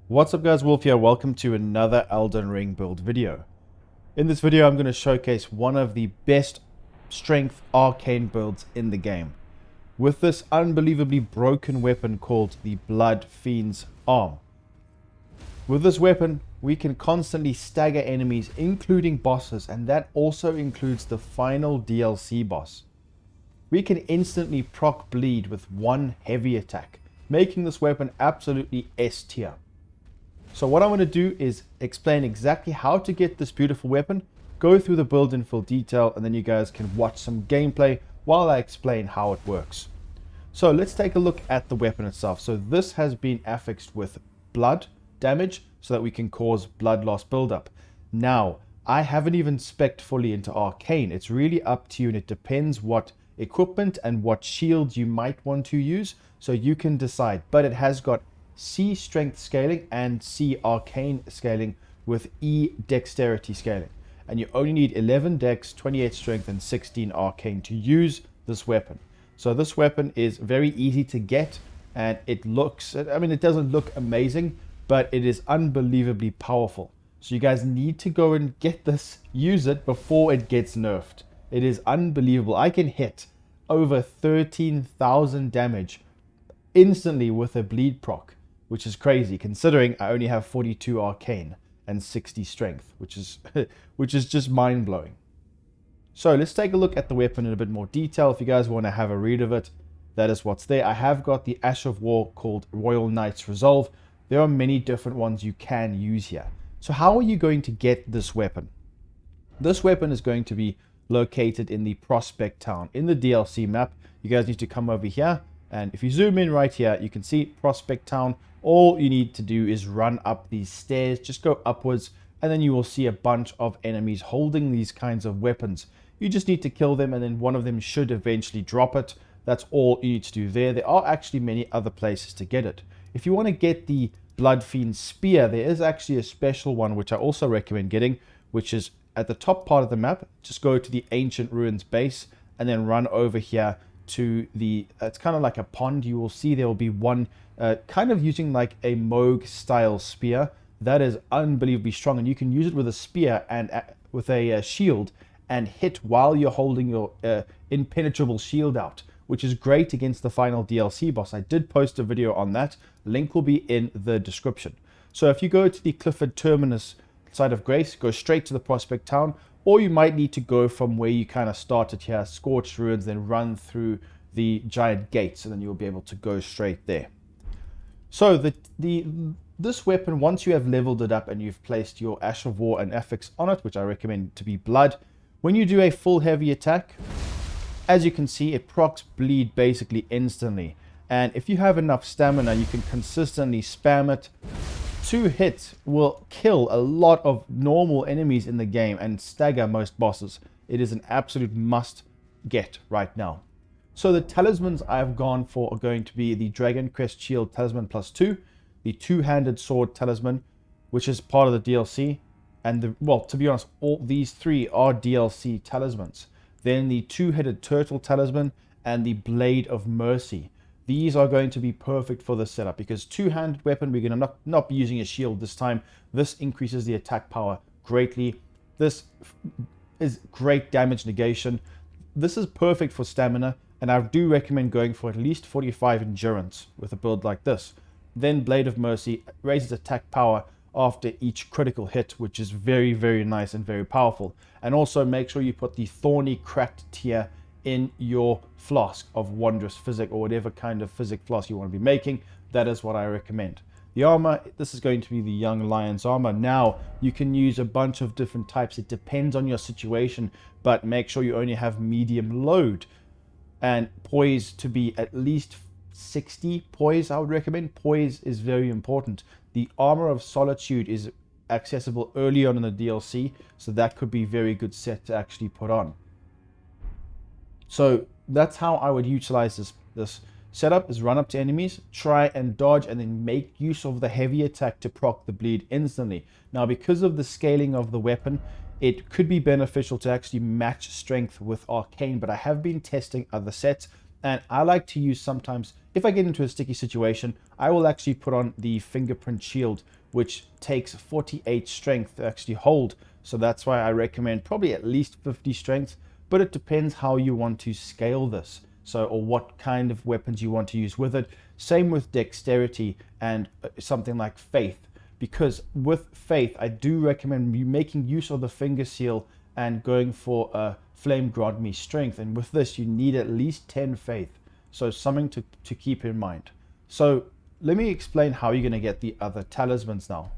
What's up guys, Wolf here. Welcome to another Elden Ring build video. In this video I'm going to showcase one of the best strength arcane builds in the game. With this unbelievably broken weapon called the Bloodfiends arm. With this weapon we can constantly stagger enemies including bosses, and that also includes the final DLC boss. We can instantly proc bleed with one heavy attack, making this weapon absolutely S tier. So what I want to do is explain exactly how to get this beautiful weapon, go through the build in full detail, and then you guys can watch some gameplay while I explain how it works. So let's take a look at the weapon itself. So this has been affixed with blood damage so that we can cause blood loss buildup. Now, I haven't even spec'd fully into arcane. It's really up to you, and it depends what equipment and what shields you might want to use, so you can decide. But it has got C strength scaling and C arcane scaling with E dexterity scaling, and you only need 11 dex, 28 strength and 16 arcane to use this weapon. So this weapon is very easy to get, and it looks, I mean, it doesn't look amazing, but it is unbelievably powerful. So you guys need to go and get this, use it before it gets nerfed. It is unbelievable. I can hit over 13,000 damage instantly with a bleed proc, which is crazy considering I only have 42 arcane and 60 strength, which is just mind-blowing. So let's take a look at the weapon in a bit more detail. If you guys want to have a read of it, that is what's there. I have got the Ash of War called Royal Knight's Resolve. There are many different ones you can use here. So how are you going to get this weapon? This weapon is going to be located in the Prospect Town in the DLC map. You guys need to come over here, and if you zoom in right here, you can see Prospect Town. All you need to do is run up these stairs, just go upwards, and then you will see a bunch of enemies holding these kinds of weapons. You just need to kill them, and then one of them should eventually drop it. That's all you need to do there. There are actually many other places to get it. If you want to get the Bloodfiend Spear, there is actually a special one which I also recommend getting, which is at the top part of the map. Just go to the Ancient Ruins base, and then run over here to the, it's kind of like a pond. You will see there will be one kind of using like a Moog style spear that is unbelievably strong, and you can use it with a spear and with a shield and hit while you're holding your impenetrable shield out, which is great against the final DLC boss. I did post a video on that. Link will be in the description. So if you go to the Clifford Terminus side of Grace, go straight to the Prospect Town, or you might need to go from where you kind of started here, Scorched Ruins, then run through the giant gates, and then you'll be able to go straight there. So this weapon, once you have leveled it up and you've placed your Ash of War and affix on it, which I recommend to be blood, when you do a full heavy attack, as you can see, it procs bleed basically instantly. And if you have enough stamina, you can consistently spam it. 2 hits will kill a lot of normal enemies in the game and stagger most bosses. It is an absolute must get right now. So the talismans I've gone for are going to be the Dragon Crest Shield Talisman +2, the Two-Handed Sword Talisman, which is part of the DLC, and well, to be honest, all these 3 are DLC talismans. Then the Two-Headed Turtle Talisman and the Blade of Mercy. These are going to be perfect for this setup because two-handed weapon, we're going to not be using a shield this time. This increases the attack power greatly. This is great damage negation. This is perfect for stamina, and I do recommend going for at least 45 endurance with a build like this. Then Blade of Mercy raises attack power after each critical hit, which is very, very nice and very powerful. And also make sure you put the Thorny Cracked tier in your flask of Wondrous Physic, or whatever kind of Physic flask you want to be making. That is what I recommend. The armor, this is going to be the Young Lion's armor. Now, you can use a bunch of different types. It depends on your situation, but make sure you only have medium load. And poise to be at least 60 poise, I would recommend. Poise is very important. The Armor of Solitude is accessible early on in the DLC, so that could be a very good set to actually put on. So that's how I would utilize this setup, is run up to enemies, try and dodge, and then make use of the heavy attack to proc the bleed instantly. Now, because of the scaling of the weapon, it could be beneficial to actually match strength with arcane, but I have been testing other sets, And I like to use sometimes, if I get into a sticky situation, I will actually put on the fingerprint shield, which takes 48 strength to actually hold. So that's why I recommend probably at least 50 strength, but it depends how you want to scale this. So, or what kind of weapons you want to use with it. Same with dexterity and something like faith, because with faith, I do recommend you making use of the finger seal and going for a flame grant me strength. And with this, you need at least 10 faith. So something to keep in mind. So let me explain how you're going to get the other talismans now.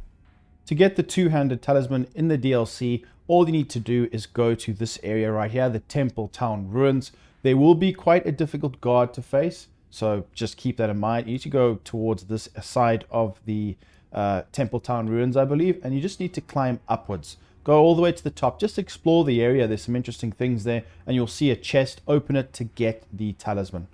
To get the two-handed talisman in the DLC, all you need to do is go to this area right here, the Temple Town Ruins. There will be quite a difficult guard to face, so just keep that in mind. You need to go towards this side of the Temple Town Ruins, I believe, and you just need to climb upwards. Go all the way to the top, just explore the area. There's some interesting things there, and you'll see a chest. Open it to get the talisman.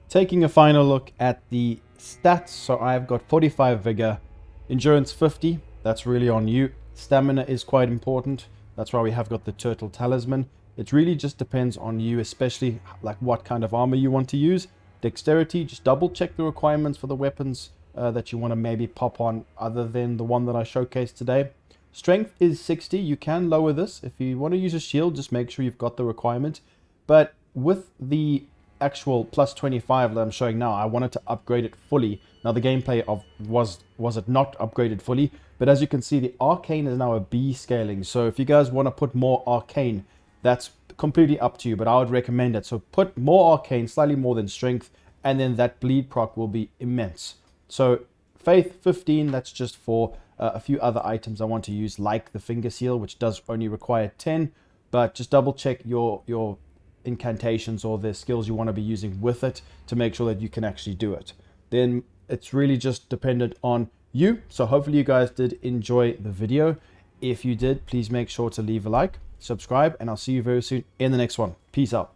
Taking a final look at the stats, so I've got 45 vigor, endurance 50, that's really on you. Stamina is quite important, that's why we have got the turtle talisman. It really just depends on you, especially like what kind of armor you want to use. Dexterity, just double check the requirements for the weapons that you want to maybe pop on other than the one that I showcased today. Strength is 60, you can lower this. If you want to use a shield, just make sure you've got the requirement. But with the actual plus 25 that I'm showing now, I wanted to upgrade it fully. Now the gameplay of was it not upgraded fully, but as you can see, the arcane is now a B scaling. So if you guys want to put more arcane, that's completely up to you, but I would recommend it. So put more arcane, slightly more than strength, and then that bleed proc will be immense. So Faith 15, that's just for a few other items I want to use, like the finger seal, which does only require 10, but just double check your incantations or the skills you want to be using with it to make sure that you can actually do it. Then it's really just dependent on you. So hopefully you guys did enjoy the video. If you did, please make sure to leave a like, subscribe, and I'll see you very soon in the next one. Peace out.